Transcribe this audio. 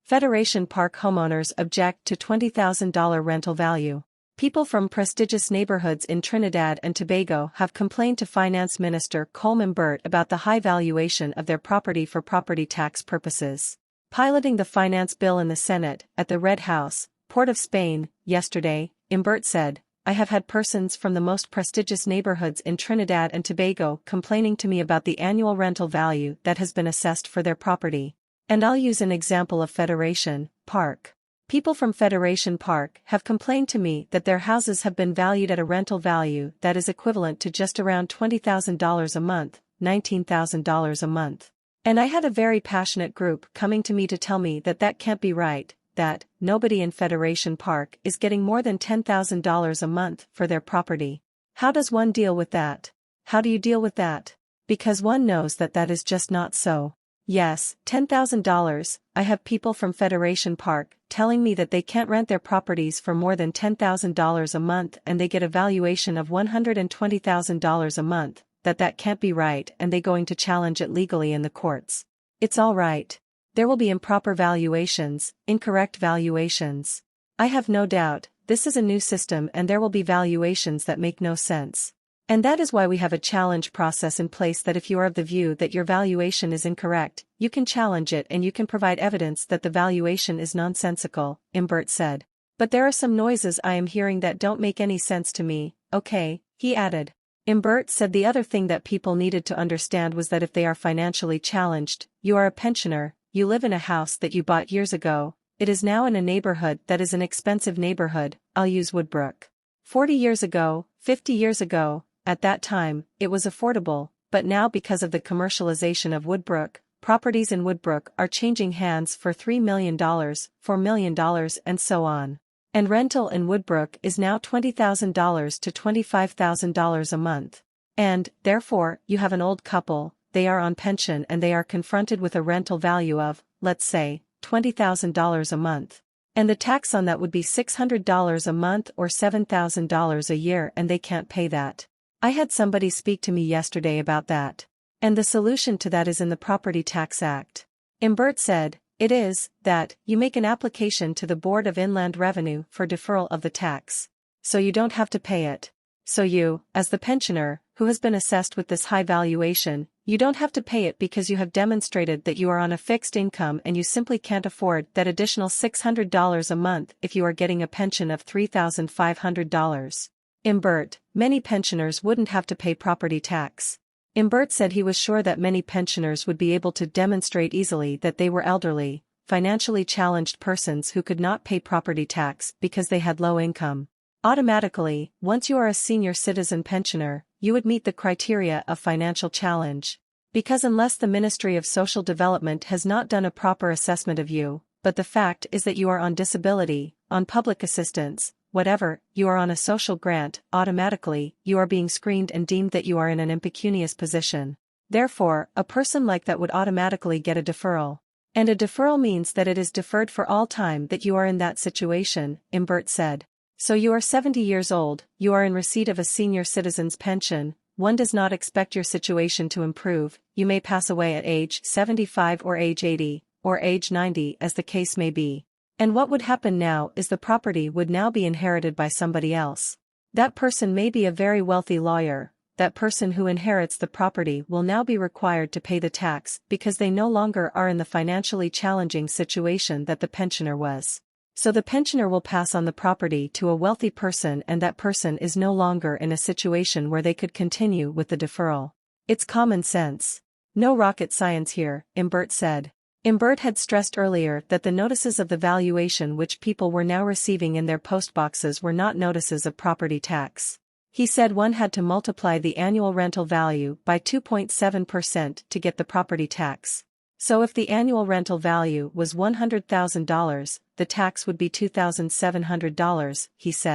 Federation Park homeowners object to $20,000 rental value. People from prestigious neighborhoods in Trinidad and Tobago have complained to Finance Minister Coleman Burt about the high valuation of their property for property tax purposes. Piloting the finance bill in the Senate, at the Red House, Port of Spain, yesterday, Burt said, "I have had persons from the most prestigious neighborhoods in Trinidad and Tobago complaining to me about the annual rental value that has been assessed for their property. And I'll use an example of Federation Park. People from Federation Park have complained to me that their houses have been valued at a rental value that is equivalent to just around $20,000 a month, $19,000 a month. And I had a very passionate group coming to me to tell me that that can't be right, that nobody in Federation Park is getting more than $10,000 a month for their property. How does one deal with that? How do you deal with that? Because one knows that that is just not so. Yes, $10,000, I have people from Federation Park telling me that they can't rent their properties for more than $10,000 a month and they get a valuation of $120,000 a month, that can't be right and they going to challenge it legally in the courts. It's all right. There will be improper valuations, incorrect valuations. I have no doubt, this is a new system and there will be valuations that make no sense. And that is why we have a challenge process in place that if you are of the view that your valuation is incorrect, you can challenge it and you can provide evidence that the valuation is nonsensical, Burt said. But there are some noises I am hearing that don't make any sense to me, okay, he added. Burt said the other thing that people needed to understand was that if they are financially challenged, you are a pensioner, you live in a house that you bought years ago, it is now in a neighborhood that is an expensive neighborhood, I'll use Woodbrook. 40 years ago, 50 years ago, at that time, it was affordable, but now because of the commercialization of Woodbrook, properties in Woodbrook are changing hands for $3 million, $4 million and so on. And rental in Woodbrook is now $20,000 to $25,000 a month. And, therefore, you have an old couple, they are on pension and they are confronted with a rental value of, let's say, $20,000 a month. And the tax on that would be $600 a month or $7,000 a year and they can't pay that. I had somebody speak to me yesterday about that. And the solution to that is in the Property Tax Act. Burt said, it is, that, you make an application to the Board of Inland Revenue for deferral of the tax. So you don't have to pay it. So you, as the pensioner, who has been assessed with this high valuation, you don't have to pay it because you have demonstrated that you are on a fixed income and you simply can't afford that additional $600 a month if you are getting a pension of $3,500. Burt, many pensioners wouldn't have to pay property tax. Burt said he was sure that many pensioners would be able to demonstrate easily that they were elderly, financially challenged persons who could not pay property tax because they had low income. Automatically, once you are a senior citizen pensioner, you would meet the criteria of financial challenge. Because unless the Ministry of Social Development has not done a proper assessment of you, but the fact is that you are on disability, on public assistance, whatever, you are on a social grant, automatically, you are being screened and deemed that you are in an impecunious position. Therefore, a person like that would automatically get a deferral. And a deferral means that it is deferred for all time that you are in that situation, Burt said. So you are 70 years old, you are in receipt of a senior citizen's pension, one does not expect your situation to improve, you may pass away at age 75 or age 80, or age 90 as the case may be. And what would happen now is the property would now be inherited by somebody else. That person may be a very wealthy lawyer, that person who inherits the property will now be required to pay the tax because they no longer are in the financially challenging situation that the pensioner was. So the pensioner will pass on the property to a wealthy person and that person is no longer in a situation where they could continue with the deferral. It's common sense. No rocket science here, Burt said. Burt had stressed earlier that the notices of the valuation which people were now receiving in their post boxes were not notices of property tax. He said one had to multiply the annual rental value by 2.7% to get the property tax. So if the annual rental value was $100,000, the tax would be $2,700, he said.